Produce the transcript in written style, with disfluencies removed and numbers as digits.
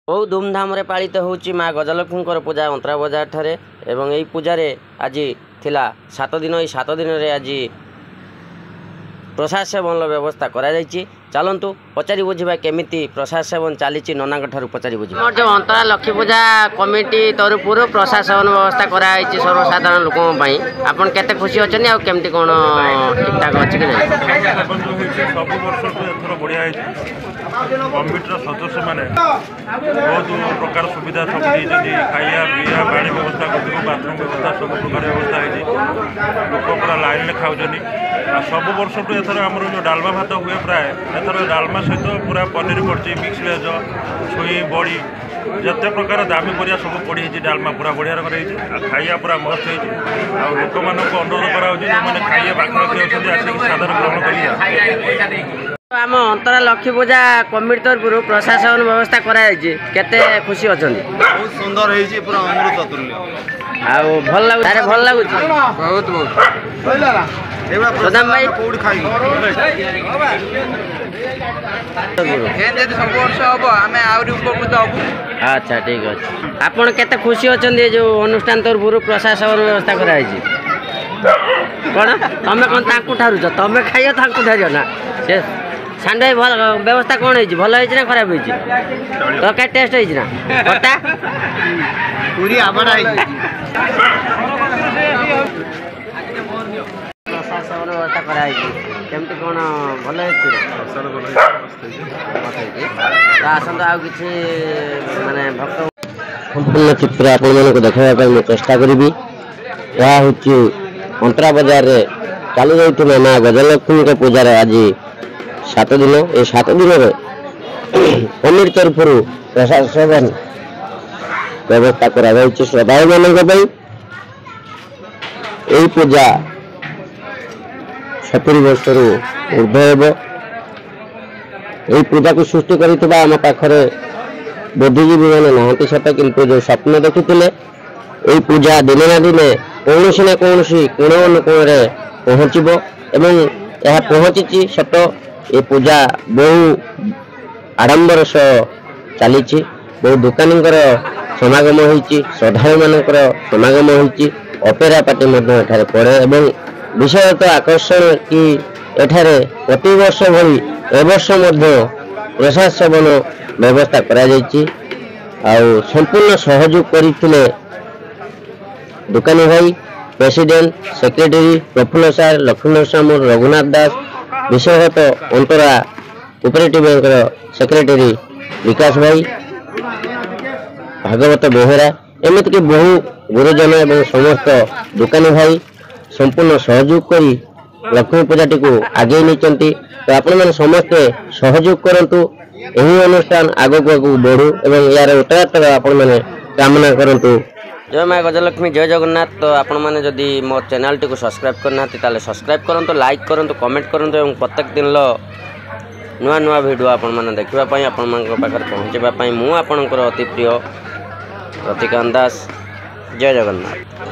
बहुत धूमधाम रे पालित होउची माँ गजलक्ष्मी पूजा अंतरा बजार ठारे एवं यही पूजा आज थिला 7 दिन। ये 7 दिन रे आज प्रसाद सेवन व्यवस्था करा जायछि। चलतु पचारि बुझा केमिति प्रसाद सेवन चली नना पचारि बुझा जो अंतरा लक्ष्मी पूजा कमिटी तरफ प्रसाद सेवन व्यवस्था कराई सर्वसाधारण लोकों आपन केते खुशी अच्छे आ केमती कौन ठीक ठाक अच्छे कि कमिटर सदस्य मैंने बहुत प्रकार सुविधा सब खाया पीया पानी व्यवस्था बाथरूम व्यवस्था सब प्रकार व्यवस्था है। लोक पूरा लाइन में खाऊँ सब वर्ष एथर आम जो डालमा भात हुए प्राय एथर डालमा सहित पूरा पनीर पड़ी मिक्स वेज छुई बड़ी जिते प्रकार दामी परिया सब पड़ी डालमा पूरा बढ़िया खाया पूरा मस्त हो लोक मानक अनुरोध कराने खाइए पाखी अच्छे आसिक साधारण ग्रहण कर आम अंतरा लक्ष्मी पूजा कमिटी तरफ प्रसाद सेवन व्यवस्था कराते खुशी अच्छा बहुत सुंदर है पूरा अमृत अतुल्य भल लगुच बहुत बहुत प्रधान भाई अच्छा ठीक अच्छे आपड़ के खुशी अच्छा जो अनुष्ठान तरफ प्रसाद सेवन व्यवस्था कराई कौन तुम कौन ठारुच तुम खाइए ठार ना से सांडे भल व्यवस्था कौन है भल है खराब है तो क्या टेस्ट है खटा पूरी आमरा प्रसाद सेवन व्यवस्था कराई केमती कौन भल आसत आ कि माने भक्त संपूर्ण चित्र आपको देखा चेष्टा करी यह हूँ अंतरा बजार रे चालू जाइए माँ गजलक्ष्मी पूजार आज 7 दिन। ये 7 दिन कमिटी तरफ प्रसाद सेवन व्यवस्था करा श्रद्धालु मान पूजा 70 वर्ष ऊर्ध पूजा को सृष्टि करम पाखे बुद्धिजीवी मैंने नहांती सत किंतु जो स्वप्न देखुले यही पूजा दिने ना दिने कौन ना कौन कोण अनुकोण पहुँचब एवं यह पहुँची सत ये पूजा बहु आडंबर सह चली बहु दुकानी समागम होती श्रद्धालु मानकर समागम होती अपेरा पार्टी पड़े एवं विषयतः आकर्षण कि एठारे प्रति वर्ष भली एवर्ष प्रसाद सेवन व्यवस्था करा संपूर्ण सहयोग करते दुकानी भाई प्रेसिडेंट सेक्रेटरी प्रफुल्ल सार लक्ष्मण सामूर रघुनाथ दास विशेषत अंतरा कोऑपरेटिव बैंक सेक्रेटरी विकास भाई भागवत बेहेरा एमती कि बहु गुरुजन एवं समस्त दुकानी भाई संपूर्ण सहयोग करी लक्ष्मी पूजाटी को आगे नहीं तो आपण समस्ते सहयोग करंतु यही अनुष्ठान आगक आगक बढ़ू एवं यार उतरातर आपण कामना करंतु। जय माँ गजलक्ष्मी जय जगन्नाथ। तो आपण मैंने जदि मो चैनल टी को सब्सक्राइब करना ताले सब्सक्राइब करंतु लाइक करंतु कमेंट करंतु एवं प्रत्येक दिन नुआ नुआ वीडियो आपण मैंने देखापी आपण पाखे पहुँचापी मु आपणकर अति प्रिय रतिकांत दास। जय जगन्नाथ।